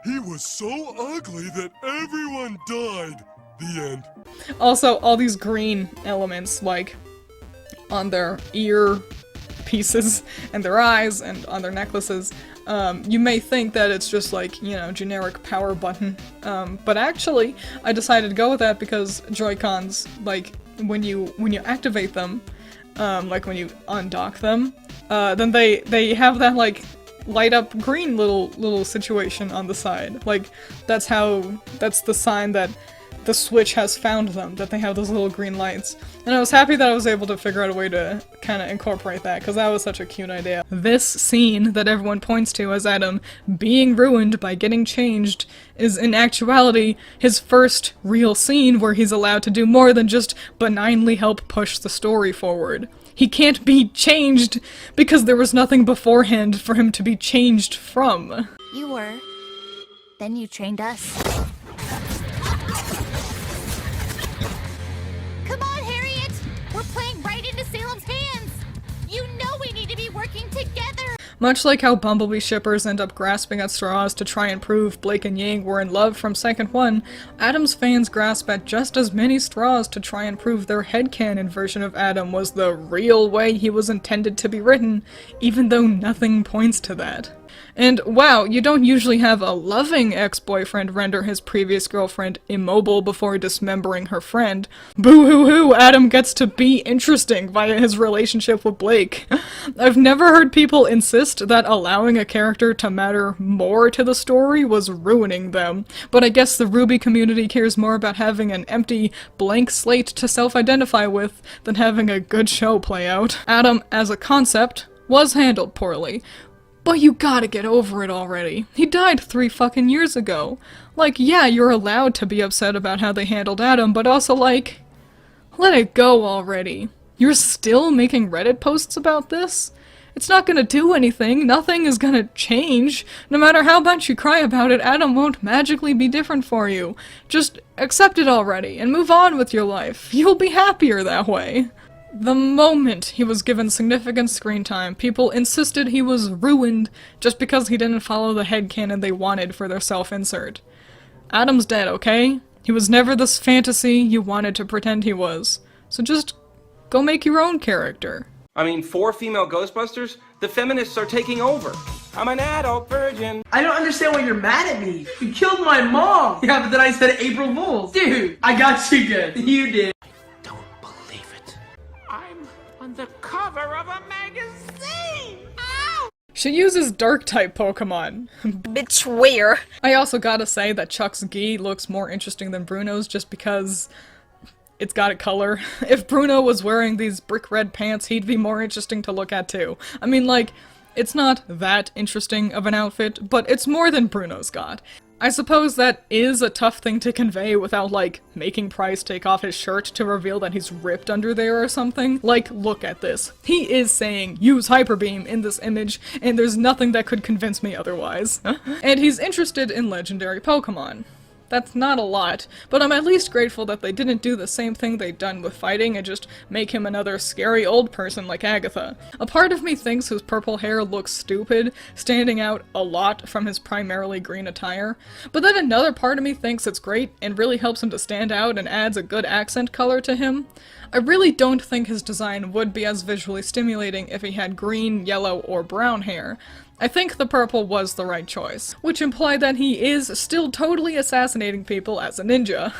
He was so ugly that everyone died. The end. Also, all these green elements, like on their ear pieces and their eyes and on their necklaces, you may think that it's just like, you know, generic power button, but actually I decided to go with that because Joy-Cons, like, when you activate them, like when you undock them, then they have that, like, light up green little situation on the side. Like, that's the sign that the Switch has found them, that they have those little green lights. And I was happy that I was able to figure out a way to kind of incorporate that, because that was such a cute idea. This scene that everyone points to as Adam being ruined by getting changed is in actuality his first real scene where he's allowed to do more than just benignly help push the story forward. He can't be changed because there was nothing beforehand for him to be changed from. You were. Then you trained us. Come on, Harriet! We're playing right into Salem's hands! You know we need to be working together! Much like how Bumblebee shippers end up grasping at straws to try and prove Blake and Yang were in love from second one, Adam's fans grasp at just as many straws to try and prove their headcanon version of Adam was the real way he was intended to be written, even though nothing points to that. And wow, you don't usually have a loving ex-boyfriend render his previous girlfriend immobile before dismembering her friend. Boo-hoo-hoo, Adam gets to be interesting via his relationship with Blake. I've never heard people insist that allowing a character to matter more to the story was ruining them, but I guess the Ruby community cares more about having an empty, blank slate to self-identify with than having a good show play out. Adam, as a concept, was handled poorly. But you gotta get over it already. He died 3 fucking years ago. Like, yeah, you're allowed to be upset about how they handled Adam, but also, like, let it go already. You're still making Reddit posts about this? It's not gonna do anything. Nothing is gonna change. No matter how much you cry about it, Adam won't magically be different for you. Just accept it already and move on with your life. You'll be happier that way. The moment he was given significant screen time, people insisted he was ruined just because he didn't follow the headcanon they wanted for their self-insert. Adam's dead, okay? He was never this fantasy you wanted to pretend he was. So just go make your own character. I mean, 4 female Ghostbusters? The feminists are taking over. I'm an adult virgin. I don't understand why you're mad at me. You killed my mom. Yeah, but then I said April Fools. Dude, I got you good. You did. I'm on the cover of a magazine! Ow! She uses Dark-type Pokemon. Bitch, where? I also gotta say that Chuck's gi looks more interesting than Bruno's just because it's got a color. If Bruno was wearing these brick red pants, he'd be more interesting to look at too. I mean, like, It's not that interesting of an outfit, but it's more than Bruno's got. I suppose that is a tough thing to convey without, like, making Price take off his shirt to reveal that he's ripped under there or something. Like, look at this. He is saying, use Hyper Beam in this image, and there's nothing that could convince me otherwise. And he's interested in legendary Pokemon. That's not a lot, but I'm at least grateful that they didn't do the same thing they'd done with fighting and just make him another scary old person like Agatha. A part of me thinks his purple hair looks stupid, standing out a lot from his primarily green attire, but then another part of me thinks it's great and really helps him to stand out and adds a good accent color to him. I really don't think his design would be as visually stimulating if he had green, yellow, or brown hair. I think the purple was the right choice, which implied that he is still totally assassinating people as a ninja.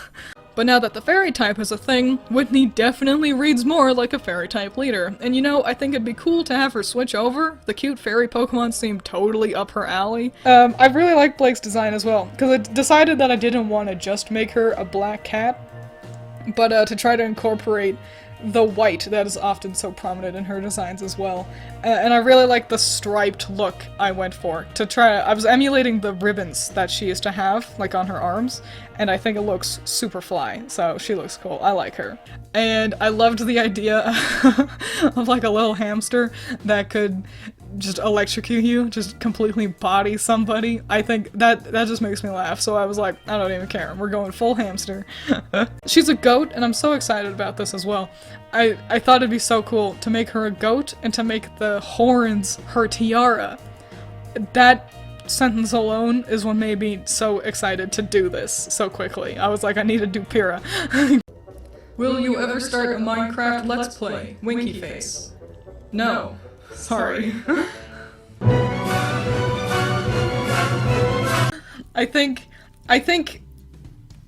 But now that the fairy type is a thing, Whitney definitely reads more like a fairy type leader, and you know, I think it'd be cool to have her switch over. The cute fairy Pokemon seem totally up her alley. I really like Blake's design as well, because I decided that I didn't want to just make her a black cat, but to try to incorporate the white that is often so prominent in her designs as well. And I really like the striped look I went for. I was emulating the ribbons that she used to have, like on her arms, and I think it looks super fly, so she looks cool. I like her. And I loved the idea of like a little hamster that could just electrocute you, just completely body somebody. I think that just makes me laugh, so I was like, I don't even care, we're going full hamster. She's a goat, and I'm so excited about this as well. I thought it'd be so cool to make her a goat and to make the horns her tiara. That sentence alone is what made me so excited to do this so quickly. I was like, I need to do Pyrrha. Will you ever start a Minecraft Let's Play? Winky face. No. Sorry. I think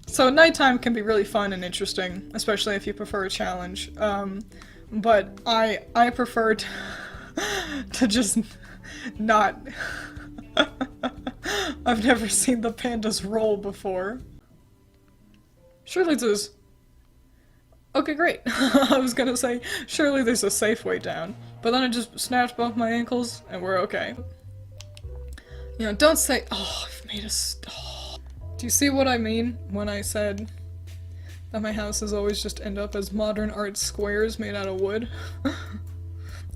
so nighttime can be really fun and interesting, especially if you prefer a challenge. But I prefer to just not. I've never seen the pandas roll before. Surely there's. Okay, great. I was gonna say, surely there's a safe way down. But then I just snapped both my ankles, and we're okay. You know, don't say, oh, I've made a Do you see what I mean when I said that my houses always just end up as modern art squares made out of wood?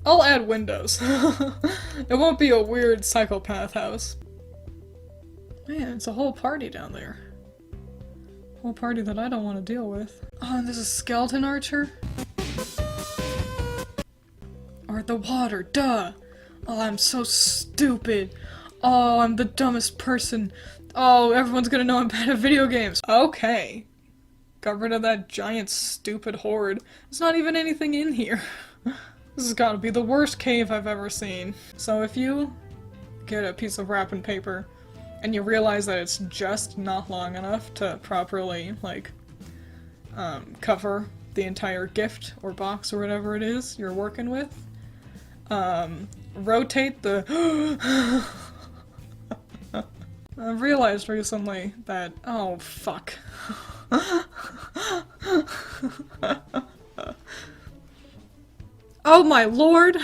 I'll add windows. It won't be a weird psychopath house. Man, it's a whole party down there. Whole party that I don't want to deal with. Oh, and there's a skeleton archer? Or the water, duh! Oh, I'm so stupid. Oh, I'm the dumbest person. Oh, everyone's gonna know I'm bad at video games. Okay. Got rid of that giant stupid horde. There's not even anything in here. This has gotta be the worst cave I've ever seen. So if you get a piece of wrapping paper and you realize that it's just not long enough to properly, like, cover the entire gift or box or whatever it is you're working with, rotate the... I've realized recently that... oh, fuck. Oh my lord!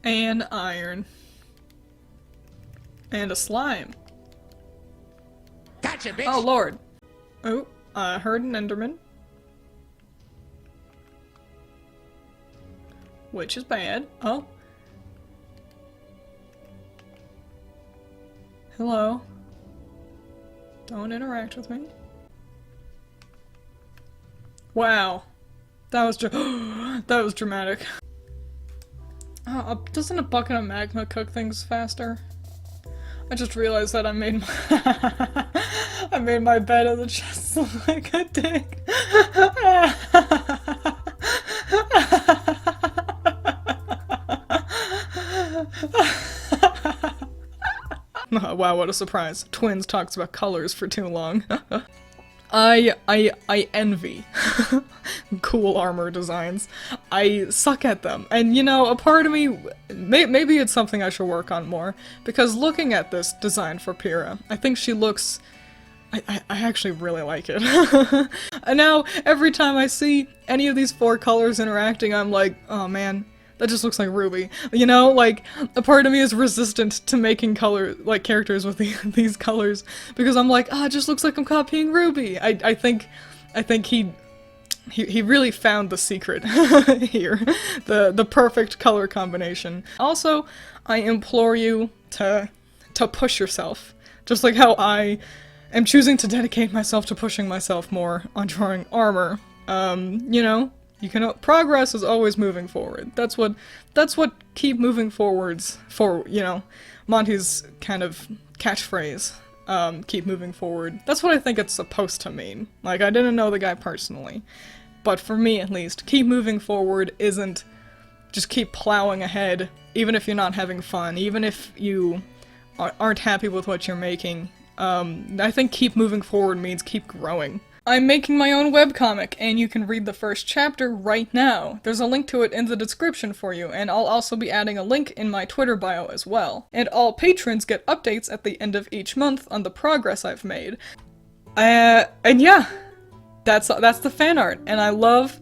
And iron. And a slime. Gotcha, bitch! Oh lord. Oh, I heard an Enderman. Which is bad. Oh. Hello. Don't interact with me. Wow. That was that was dramatic. Oh, doesn't a bucket of magma cook things faster? I just realized that I made my I made my bed in the chest look like a dick. Oh, wow, what a surprise. Twiins talks about colors for too long. I envy cool armor designs. I suck at them. And you know, a part of me, maybe it's something I should work on more, because looking at this design for Pyrrha, I think she looks I actually really like it. And now, every time I see any of these 4 colors interacting, I'm like, oh man, that just looks like Ruby. You know, like, a part of me is resistant to making characters with these colors, because I'm like, it just looks like I'm copying Ruby. I think he really found the secret here. The perfect color combination. Also, I implore you to push yourself. Just like how I am choosing to dedicate myself to pushing myself more on drawing armor. You know, progress is always moving forward. That's what keep moving forwards for, you know, Monty's kind of catchphrase. Keep moving forward. That's what I think it's supposed to mean. Like, I didn't know the guy personally, but for me at least, keep moving forward isn't just keep plowing ahead, even if you're not having fun, even if you aren't happy with what you're making. I think keep moving forward means keep growing. I'm making my own webcomic, and you can read the first chapter right now. There's a link to it in the description for you, and I'll also be adding a link in my Twitter bio as well. And all patrons get updates at the end of each month on the progress I've made. And yeah, that's the fan art, and I love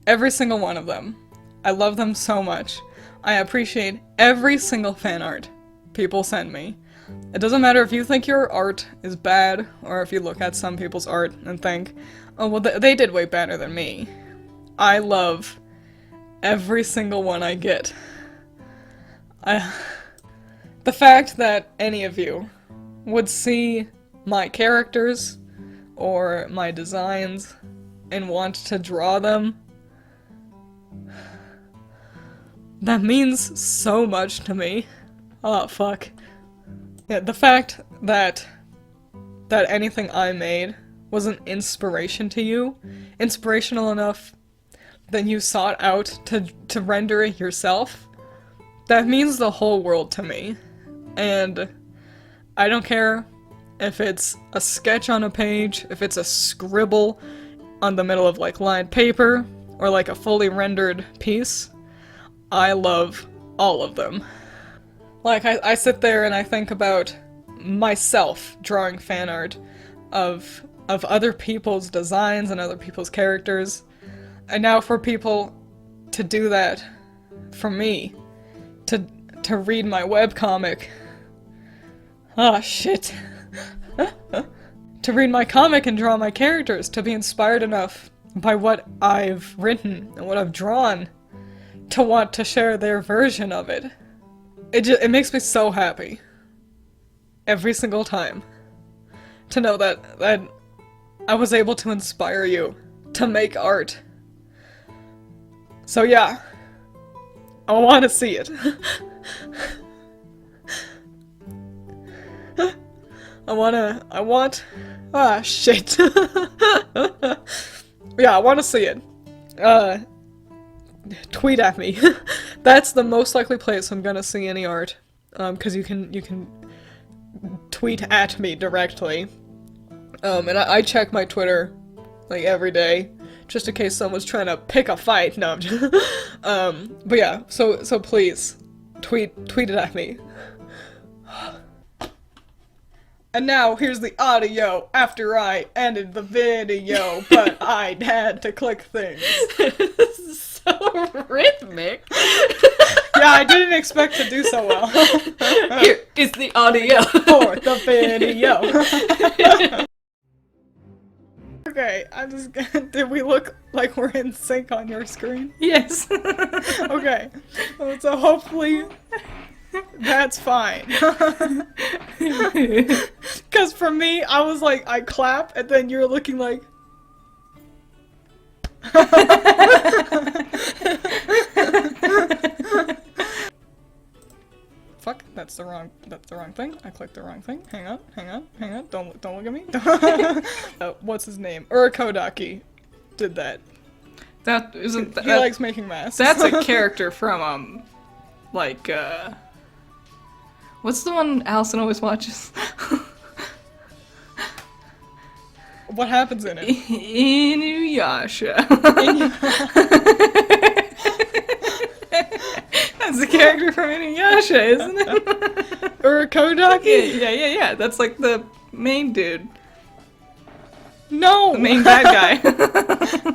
every single one of them. I love them so much. I appreciate every single fan art people send me. It doesn't matter if you think your art is bad, or if you look at some people's art and think, oh well, they did way better than me. I love every single one I get. The fact that any of you would see my characters or my designs and want to draw them, that means so much to me. Oh, fuck. Yeah, the fact that anything I made was an inspiration to you, inspirational enough that you sought out to render it yourself, that means the whole world to me. And I don't care if it's a sketch on a page, if it's a scribble on the middle of, like, lined paper, or like a fully rendered piece. I love all of them. Like, I sit there and I think about myself drawing fan art of other people's designs and other people's characters, and now for people to do that for me, to read my webcomic. Ah, shit. To read my comic and draw my characters, to be inspired enough by what I've written and what I've drawn to want to share their version of it. It makes me so happy. Every single time. To know that I was able to inspire you to make art. So yeah. I want to see it. Ah, shit. Yeah, I want to see it. Tweet at me. That's the most likely place I'm gonna see any art. Cause you can tweet at me directly. And I check my Twitter, like, every day, just in case someone's trying to pick a fight. No, I'm just but yeah, so please, tweet it at me. And now, here's the audio after I ended the video, but I had to click things. This is so rhythmic. Yeah, I didn't expect to do so well. Here is the audio for the video. Okay, I'm just gonna... Did we look like we're in sync on your screen? Yes. Okay, well, so hopefully... That's fine. Because for me, I was like, I clap, and then you're looking like... Fuck, that's the wrong thing. I clicked the wrong thing. Hang on. Don't look at me. What's his name? Urakodaki did that. That isn't... He likes making masks. That's a character from, like, what's the one Allison always watches? What happens in it? Inuyasha. That's the character from Inuyasha, isn't it? Urakodaki? Yeah. That's like the main dude. No! The main bad guy.